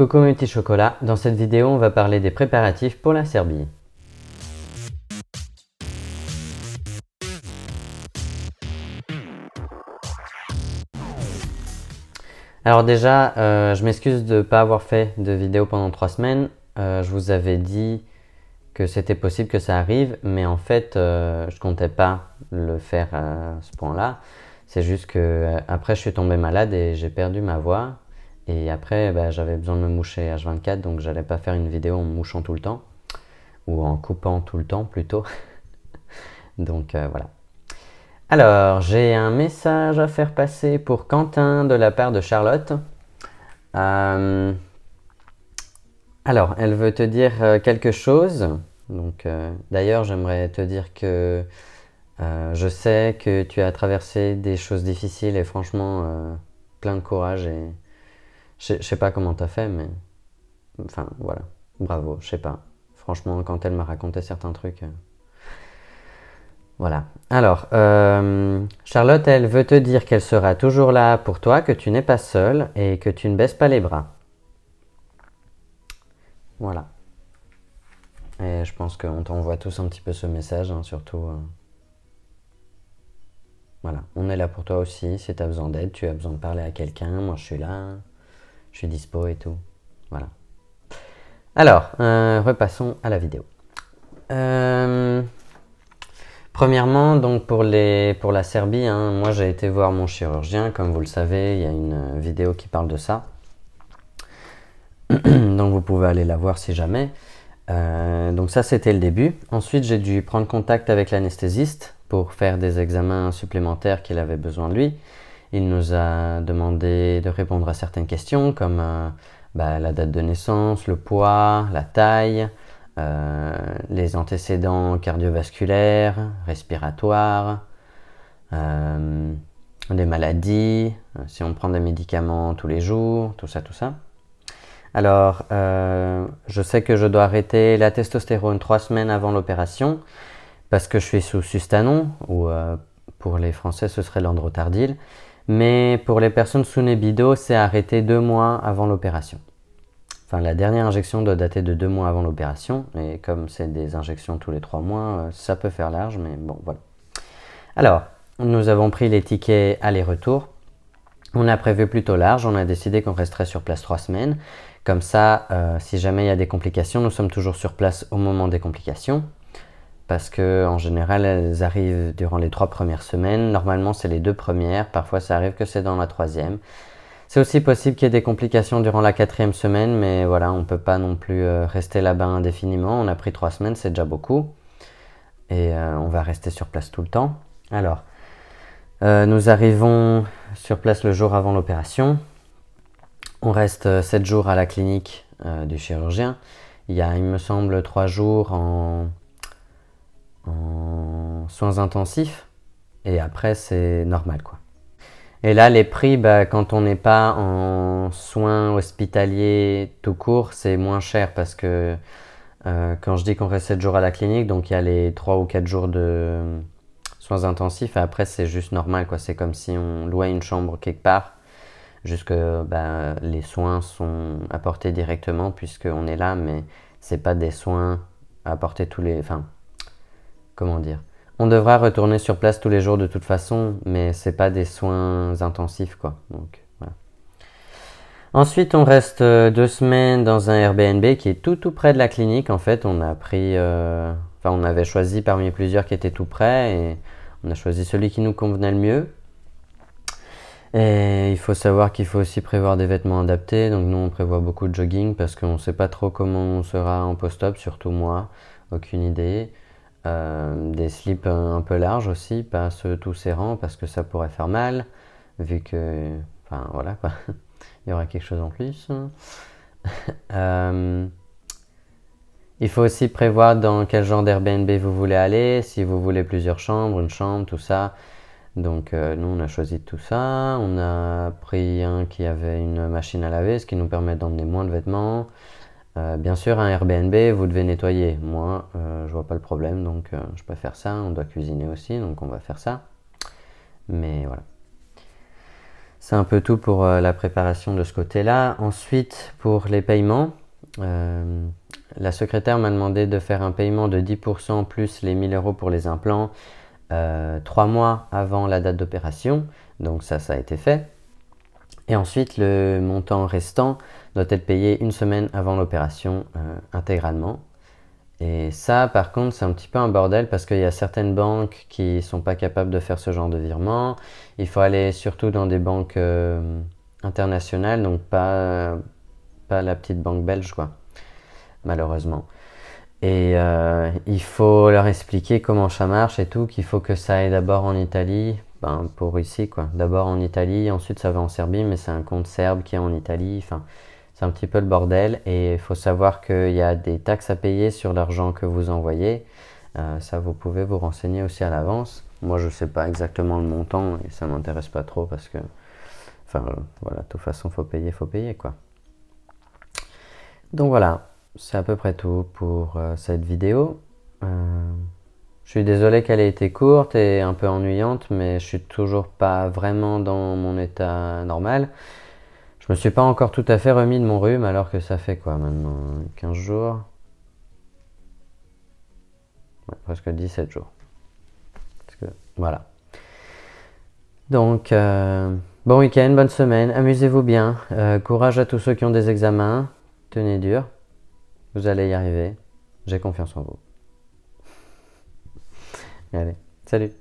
Coucou mes petits chocolats, dans cette vidéo on va parler des préparatifs pour la Serbie. Alors déjà, je m'excuse de ne pas avoir fait de vidéo pendant 3 semaines. Je vous avais dit que c'était possible que ça arrive, mais en fait je comptais pas le faire à ce point-là. C'est juste que après je suis tombé malade et j'ai perdu ma voix. Et après j'avais besoin de me moucher H24, donc j'allais pas faire une vidéo en me mouchant tout le temps. Ou en coupant tout le temps plutôt. Donc voilà. Alors, j'ai un message à faire passer pour Quentin de la part de Charlotte. Alors, elle veut te dire quelque chose. Donc, d'ailleurs, j'aimerais te dire que je sais que tu as traversé des choses difficiles et franchement, plein de courage. Et je sais pas comment tu as fait, mais enfin, voilà. Bravo, je sais pas. Franchement, quand elle m'a raconté certains trucs... Voilà. Alors, Charlotte, elle veut te dire qu'elle sera toujours là pour toi, que tu n'es pas seul et que tu ne baisses pas les bras. Voilà. Et je pense qu'on t'envoie tous un petit peu ce message, hein, surtout. Voilà. On est là pour toi aussi. Si tu as besoin d'aide, tu as besoin de parler à quelqu'un, moi je suis là. Je suis dispo et tout. Voilà. Alors, repassons à la vidéo. Premièrement, donc pour la Serbie, hein, moi j'ai été voir mon chirurgien, comme vous le savez, il y a une vidéo qui parle de ça. Donc vous pouvez aller la voir si jamais. Donc ça c'était le début. Ensuite j'ai dû prendre contact avec l'anesthésiste pour faire des examens supplémentaires qu'il avait besoin de lui. Il nous a demandé de répondre à certaines questions comme la date de naissance, le poids, la taille, les antécédents cardiovasculaires, respiratoires, des maladies, si on prend des médicaments tous les jours, tout ça, tout ça. Alors, je sais que je dois arrêter la testostérone 3 semaines avant l'opération parce que je suis sous Sustanon, ou pour les Français ce serait l'Androtardil, mais pour les personnes sous Nebido, c'est arrêté 2 mois avant l'opération. Enfin, la dernière injection doit dater de 2 mois avant l'opération, et comme c'est des injections tous les 3 mois, ça peut faire large, mais bon, voilà. Alors, nous avons pris les tickets aller-retour. On a prévu plutôt large, on a décidé qu'on resterait sur place 3 semaines. Comme ça, si jamais il y a des complications, nous sommes toujours sur place au moment des complications. Parce qu'en général, elles arrivent durant les 3 premières semaines. Normalement, c'est les 2 premières. Parfois, ça arrive que c'est dans la 3e. C'est aussi possible qu'il y ait des complications durant la 4e semaine, mais voilà, on ne peut pas non plus rester là-bas indéfiniment. On a pris 3 semaines, c'est déjà beaucoup. Et on va rester sur place tout le temps. Alors, nous arrivons sur place le jour avant l'opération. On reste 7 jours à la clinique du chirurgien. Il y a, il me semble, 3 jours en soins intensifs. Et après, c'est normal, quoi. Et là, les prix, quand on n'est pas en soins hospitaliers tout court, c'est moins cher parce que quand je dis qu'on reste 7 jours à la clinique, donc il y a les 3 ou 4 jours de soins intensifs et après c'est juste normal, quoi. C'est comme si on louait une chambre quelque part, juste que les soins sont apportés directement puisqu'on est là, mais c'est pas des soins apportés tous les... Enfin, comment dire ? On devra retourner sur place tous les jours de toute façon, mais c'est pas des soins intensifs, quoi. Donc, voilà. Ensuite, on reste 2 semaines dans un Airbnb qui est tout près de la clinique. En fait, on a pris... on avait choisi parmi plusieurs qui étaient tout près et on a choisi celui qui nous convenait le mieux. Et il faut savoir qu'il faut aussi prévoir des vêtements adaptés. Donc nous, on prévoit beaucoup de jogging parce qu'on ne sait pas trop comment on sera en post-op, surtout moi. Aucune idée. Des slips un peu larges aussi, pas ceux tout serrants parce que ça pourrait faire mal vu que, enfin voilà quoi, il y aura quelque chose en plus. Il faut aussi prévoir dans quel genre d'Airbnb vous voulez aller, si vous voulez plusieurs chambres, une chambre, tout ça. Donc nous on a choisi tout ça, on a pris un qui avait une machine à laver, ce qui nous permet d'emmener moins de vêtements. Bien sûr, un Airbnb, vous devez nettoyer. Moi, je vois pas le problème, donc je peux faire ça. On doit cuisiner aussi, donc on va faire ça. Mais voilà. C'est un peu tout pour la préparation de ce côté-là. Ensuite, pour les paiements, la secrétaire m'a demandé de faire un paiement de 10% plus les 1000 € pour les implants 3 mois avant la date d'opération. Donc ça a été fait. Et ensuite, le montant restant doit être payé une semaine avant l'opération intégralement. Et ça, par contre, c'est un petit peu un bordel parce qu'il y a certaines banques qui ne sont pas capables de faire ce genre de virement. Il faut aller surtout dans des banques internationales, donc pas la petite banque belge, quoi, malheureusement. Et il faut leur expliquer comment ça marche et tout, qu'il faut que ça aille d'abord en Italie, pour ici, quoi. D'abord en Italie, ensuite ça va en Serbie, mais c'est un compte serbe qui est en Italie, enfin... C'est un petit peu le bordel et il faut savoir qu'il y a des taxes à payer sur l'argent que vous envoyez. Ça, vous pouvez vous renseigner aussi à l'avance. Moi, je ne sais pas exactement le montant et ça ne m'intéresse pas trop parce que, enfin, voilà, de toute façon, faut payer, quoi. Donc voilà, c'est à peu près tout pour cette vidéo. Je suis désolé qu'elle ait été courte et un peu ennuyante, mais je suis toujours pas vraiment dans mon état normal. Je me suis pas encore tout à fait remis de mon rhume alors que ça fait quoi maintenant 15 jours, ouais, presque 17 jours. Parce que, voilà. Donc, bon week-end, bonne semaine, amusez-vous bien. Courage à tous ceux qui ont des examens. Tenez dur. Vous allez y arriver. J'ai confiance en vous. Allez, salut.